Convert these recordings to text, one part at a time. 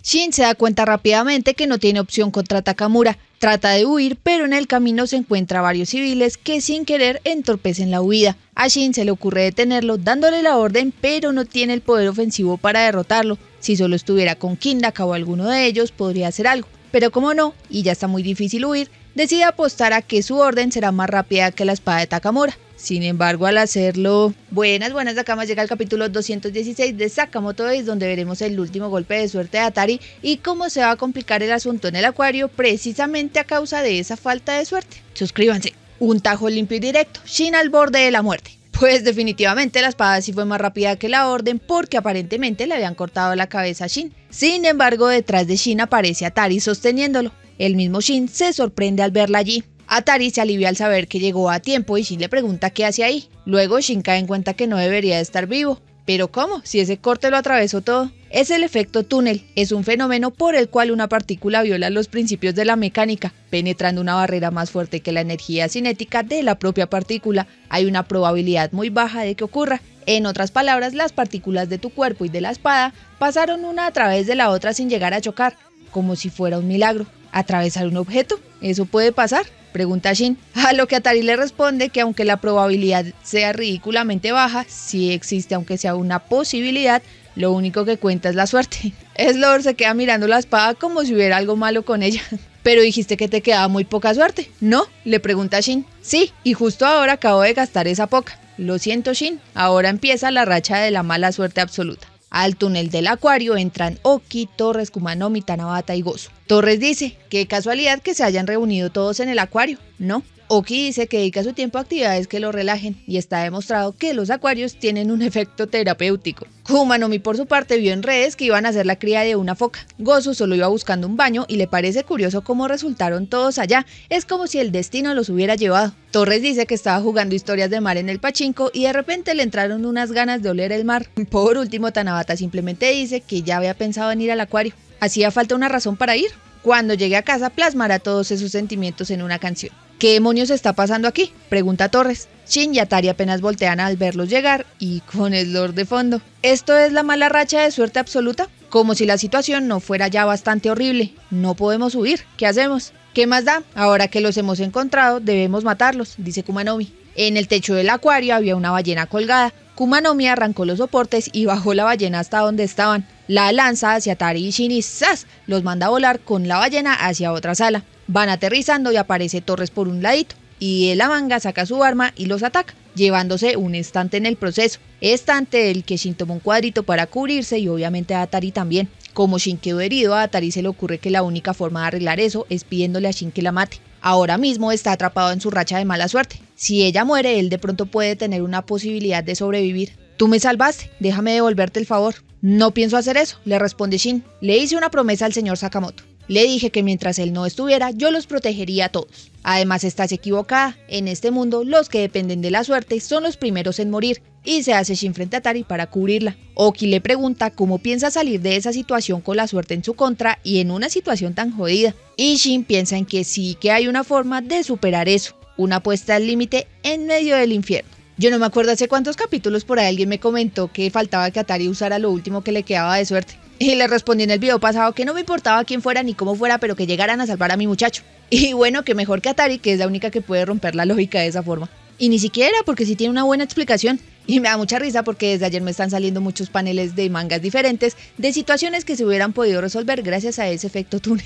Shin se da cuenta rápidamente que no tiene opción contra Takamura. Trata de huir, pero en el camino se encuentra varios civiles que sin querer entorpecen la huida. A Shin se le ocurre detenerlo, dándole la orden, pero no tiene el poder ofensivo para derrotarlo. Si solo estuviera con Kindaka o alguno de ellos, podría hacer algo. Pero como no, y ya está muy difícil huir, decide apostar a que su orden será más rápida que la espada de Takamura. Sin embargo, al hacerlo... Buenas, Nakamas, llega el capítulo 216 de Sakamoto Days, donde veremos el último golpe de suerte de Atari y cómo se va a complicar el asunto en el acuario precisamente a causa de esa falta de suerte. Suscríbanse. Un tajo limpio y directo, Shin al borde de la muerte. Pues definitivamente la espada sí fue más rápida que la orden porque aparentemente le habían cortado la cabeza a Shin. Sin embargo, detrás de Shin aparece Atari sosteniéndolo. El mismo Shin se sorprende al verla allí. Atari se alivia al saber que llegó a tiempo y Shin le pregunta qué hace ahí. Luego Shin cae en cuenta que no debería de estar vivo. ¿Pero cómo? Si ese corte lo atravesó todo. Es el efecto túnel. Es un fenómeno por el cual una partícula viola los principios de la mecánica, penetrando una barrera más fuerte que la energía cinética de la propia partícula. Hay una probabilidad muy baja de que ocurra. En otras palabras, las partículas de tu cuerpo y de la espada pasaron una a través de la otra sin llegar a chocar, como si fuera un milagro. ¿Atravesar un objeto? ¿Eso puede pasar?, pregunta Shin, a lo que Atari le responde que aunque la probabilidad sea ridículamente baja, sí existe aunque sea una posibilidad, lo único que cuenta es la suerte. Slor se queda mirando la espada como si hubiera algo malo con ella. Pero dijiste que te quedaba muy poca suerte, ¿no?, le pregunta Shin. Sí, y justo ahora acabo de gastar esa poca. Lo siento, Shin, ahora empieza la racha de la mala suerte absoluta. Al túnel del acuario entran Oki, Torres, Kumanomi, Tanabata y Gozu. Torres dice, qué casualidad que se hayan reunido todos en el acuario, ¿no? Oki dice que dedica su tiempo a actividades que lo relajen y está demostrado que los acuarios tienen un efecto terapéutico. Kumanomi por su parte vio en redes que iban a hacer la cría de una foca. Gozu solo iba buscando un baño y le parece curioso cómo resultaron todos allá, es como si el destino los hubiera llevado. Torres dice que estaba jugando historias de mar en el pachinko y de repente le entraron unas ganas de oler el mar. Por último, Tanabata simplemente dice que ya había pensado en ir al acuario. ¿Hacía falta una razón para ir? Cuando llegue a casa plasmará todos esos sentimientos en una canción. ¿Qué demonios está pasando aquí?, pregunta Torres. Shin y Atari apenas voltean al verlos llegar y con Slor de fondo. ¿Esto es la mala racha de suerte absoluta? Como si la situación no fuera ya bastante horrible. No podemos huir. ¿Qué hacemos? ¿Qué más da? Ahora que los hemos encontrado, debemos matarlos, dice Kumanomi. En el techo del acuario había una ballena colgada. Kumanomi arrancó los soportes y bajó la ballena hasta donde estaban. La lanza hacia Atari y Shin y ¡zas!, los manda a volar con la ballena hacia otra sala. Van aterrizando y aparece Torres por un ladito, y de la manga saca su arma y los ataca, llevándose un estante en el proceso. Estante del que Shin tomó un cuadrito para cubrirse y obviamente a Atari también. Como Shin quedó herido, a Atari se le ocurre que la única forma de arreglar eso es pidiéndole a Shin que la mate. Ahora mismo está atrapado en su racha de mala suerte. Si ella muere, él de pronto puede tener una posibilidad de sobrevivir. Tú me salvaste, déjame devolverte el favor. No pienso hacer eso, le responde Shin. Le hice una promesa al señor Sakamoto. Le dije que mientras él no estuviera, yo los protegería a todos. Además, estás equivocada. En este mundo, los que dependen de la suerte son los primeros en morir. Y se hace Shin frente a Atari para cubrirla. Oki le pregunta cómo piensa salir de esa situación con la suerte en su contra y en una situación tan jodida. Y Shin piensa en que sí que hay una forma de superar eso. Una puesta al límite en medio del infierno. Yo no me acuerdo hace cuántos capítulos por ahí alguien me comentó que faltaba que Atari usara lo último que le quedaba de suerte. Y le respondí en el video pasado que no me importaba quién fuera ni cómo fuera, pero que llegaran a salvar a mi muchacho. Y bueno, que mejor que Atari, que es la única que puede romper la lógica de esa forma. Y ni siquiera, porque sí tiene una buena explicación. Y me da mucha risa porque desde ayer me están saliendo muchos paneles de mangas diferentes de situaciones que se hubieran podido resolver gracias a ese efecto túnel.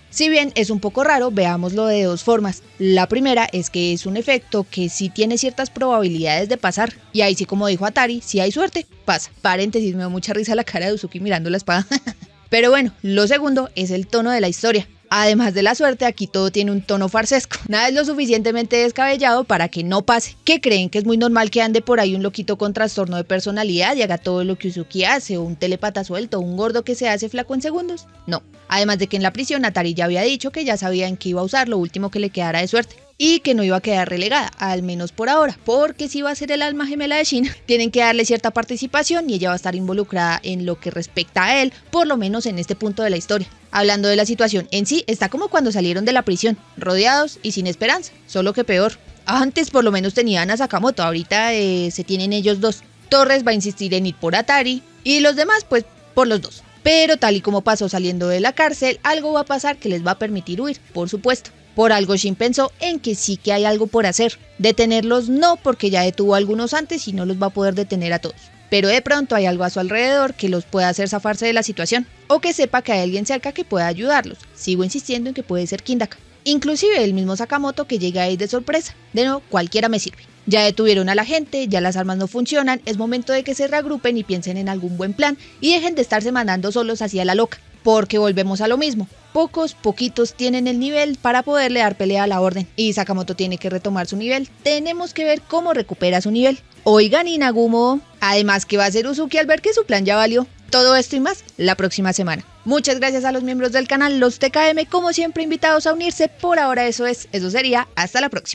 Si bien es un poco raro, veámoslo de dos formas. La primera es que es un efecto que sí tiene ciertas probabilidades de pasar. Y ahí sí, como dijo Atari, si hay suerte, pasa. Paréntesis, me da mucha risa la cara de Uzuki mirando la espada. Pero bueno, lo segundo es el tono de la historia. Además de la suerte, aquí todo tiene un tono farsesco. Nada es lo suficientemente descabellado para que no pase. ¿Qué creen? ¿Que es muy normal que ande por ahí un loquito con trastorno de personalidad y haga todo lo que Uzuki hace? ¿O un telepata suelto? ¿O un gordo que se hace flaco en segundos? No. Además de que en la prisión Atari ya había dicho que ya sabía en qué iba a usar lo último que le quedara de suerte. Y que no iba a quedar relegada, al menos por ahora, porque si va a ser el alma gemela de Shin, tienen que darle cierta participación y ella va a estar involucrada en lo que respecta a él, por lo menos en este punto de la historia. Hablando de la situación en sí, está como cuando salieron de la prisión, rodeados y sin esperanza, solo que peor. Antes por lo menos tenían a Sakamoto, ahorita se tienen ellos dos. Torres va a insistir en ir por Atari y los demás pues por los dos. Pero tal y como pasó saliendo de la cárcel, algo va a pasar que les va a permitir huir, por supuesto. Por algo Shin pensó en que sí que hay algo por hacer. Detenerlos no, porque ya detuvo a algunos antes y no los va a poder detener a todos. Pero de pronto hay algo a su alrededor que los pueda hacer zafarse de la situación, o que sepa que hay alguien cerca que pueda ayudarlos. Sigo insistiendo en que puede ser Kindaka. Inclusive el mismo Sakamoto que llega ahí de sorpresa. De nuevo, cualquiera me sirve. Ya detuvieron a la gente, ya las armas no funcionan, es momento de que se reagrupen y piensen en algún buen plan y dejen de estarse mandando solos hacia la loca. Porque volvemos a lo mismo. Poquitos tienen el nivel para poderle dar pelea a la orden. Y Sakamoto tiene que retomar su nivel. Tenemos que ver cómo recupera su nivel. Oigan, Inagumo. Además, ¿qué va a hacer Uzuki al ver que su plan ya valió? Todo esto y más la próxima semana. Muchas gracias a los miembros del canal, los TKM, como siempre invitados a unirse. Por ahora eso sería. Hasta la próxima.